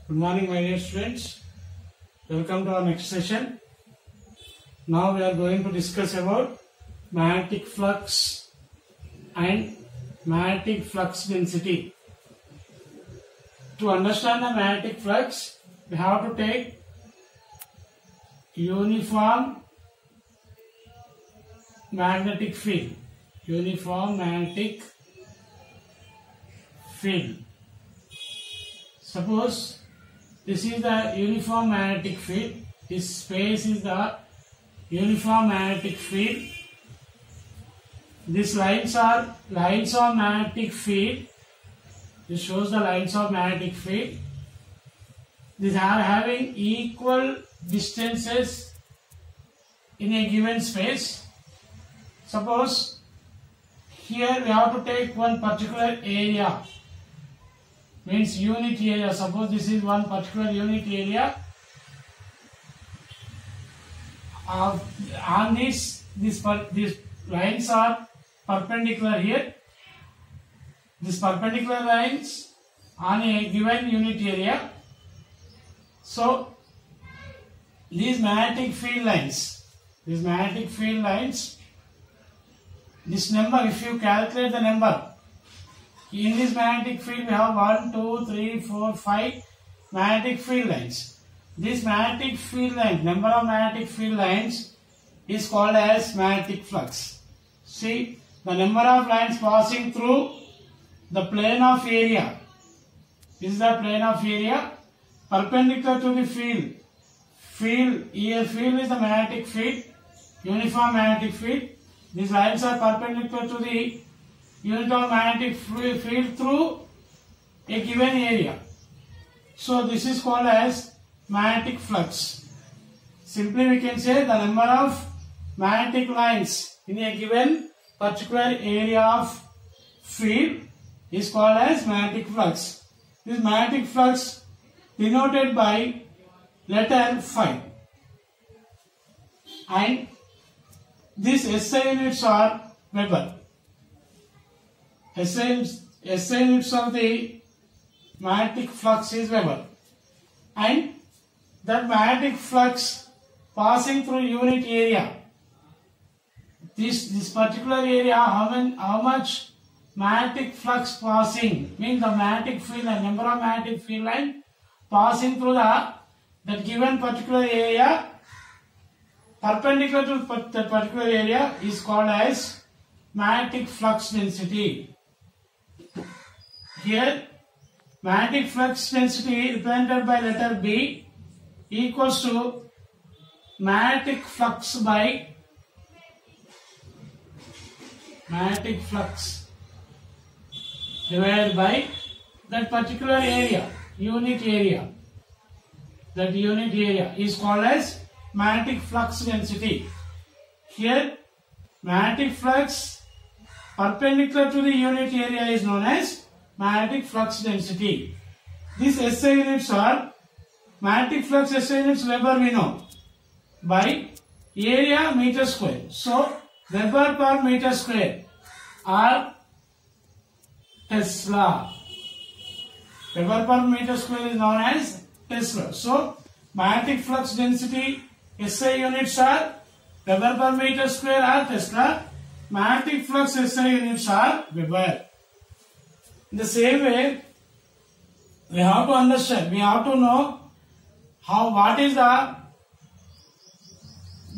Good morning, my dear students. Welcome to our next session. Now we are going to discuss about magnetic flux and magnetic flux density. To understand the magnetic flux, we have to take uniform magnetic field. Uniform magnetic field. Suppose this is the uniform magnetic field. This space is the uniform magnetic field. These lines are lines of magnetic field. This shows the lines of magnetic field. These are having equal distances in a given space. Suppose here we have to take one particular area. Means unit area. Suppose this is one particular unit area. On these lines are perpendicular here. These perpendicular lines on a given unit area. So these magnetic field lines, this number, if you calculate the number, in this magnetic field we have 1, 2, 3, 4, 5 magnetic field lines. This magnetic field line, number of magnetic field lines is called as magnetic flux. See, the number of lines passing through the plane of area. This is the plane of area perpendicular to the field. Field is the magnetic field, uniform magnetic field. These lines are perpendicular to the unit of magnetic field through a given area. So this is called as magnetic flux. Simply we can say the number of magnetic lines in a given particular area of field is called as magnetic flux. This magnetic flux denoted by letter phi. And these SI units are Weber. SI units of the magnetic flux is Weber. And that magnetic flux passing through unit area. This particular area, how much magnetic flux passing, means the magnetic field line, number of magnetic field line passing through that given particular area perpendicular to that particular area is called as magnetic flux density. Here magnetic flux density represented by letter B equals to magnetic flux by magnetic flux divided by that particular area, unit area. That unit area is called as magnetic flux density. Here magnetic flux perpendicular to the unit area is known as magnetic flux density. These SI units are magnetic flux SI units Weber we know by area meter square. So Weber per meter square or Tesla. Weber per meter square is known as Tesla. So magnetic flux density SI units are Weber per meter square or Tesla. Magnetic flux SI units are Weber. In the same way, we have to understand, we have to know what is the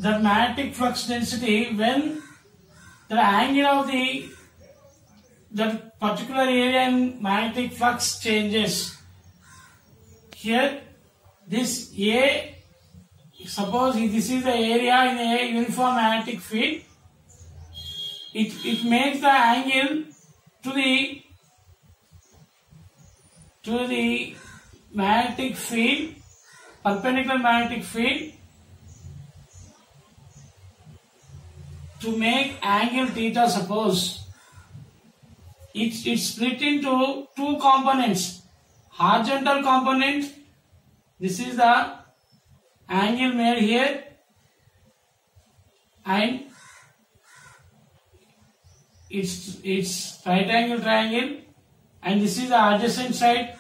magnetic flux density when the angle of that particular area in magnetic flux changes. Here, this A, suppose this is the area in a uniform magnetic field. It makes the angle to the magnetic field, perpendicular magnetic field, to make angle theta. Suppose it's split into two components. Horizontal component, this is the angle made here, and it's right angle triangle, and this is the adjacent side,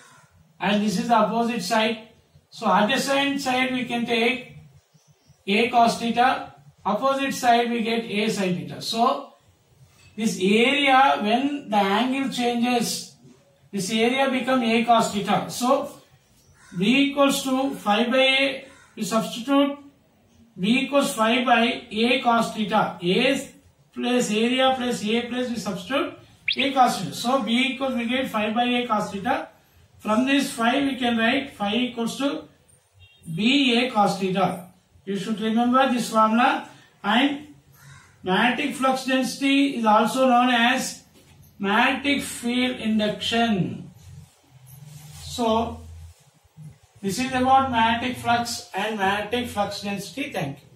and this is the opposite side. So adjacent side we can take A cos theta, opposite side we get A sin theta. So this area, when the angle changes, this area become A cos theta. So B equals to 5 by A, we substitute B equals 5 by A cos theta. A plus area plus A plus we substitute A cos theta. So B equals, we get 5 by A cos theta. From this 5 we can write 5 equals to B A cos theta. You should remember this formula. And magnetic flux density is also known as magnetic field induction. So this is about magnetic flux and magnetic flux density. Thank you.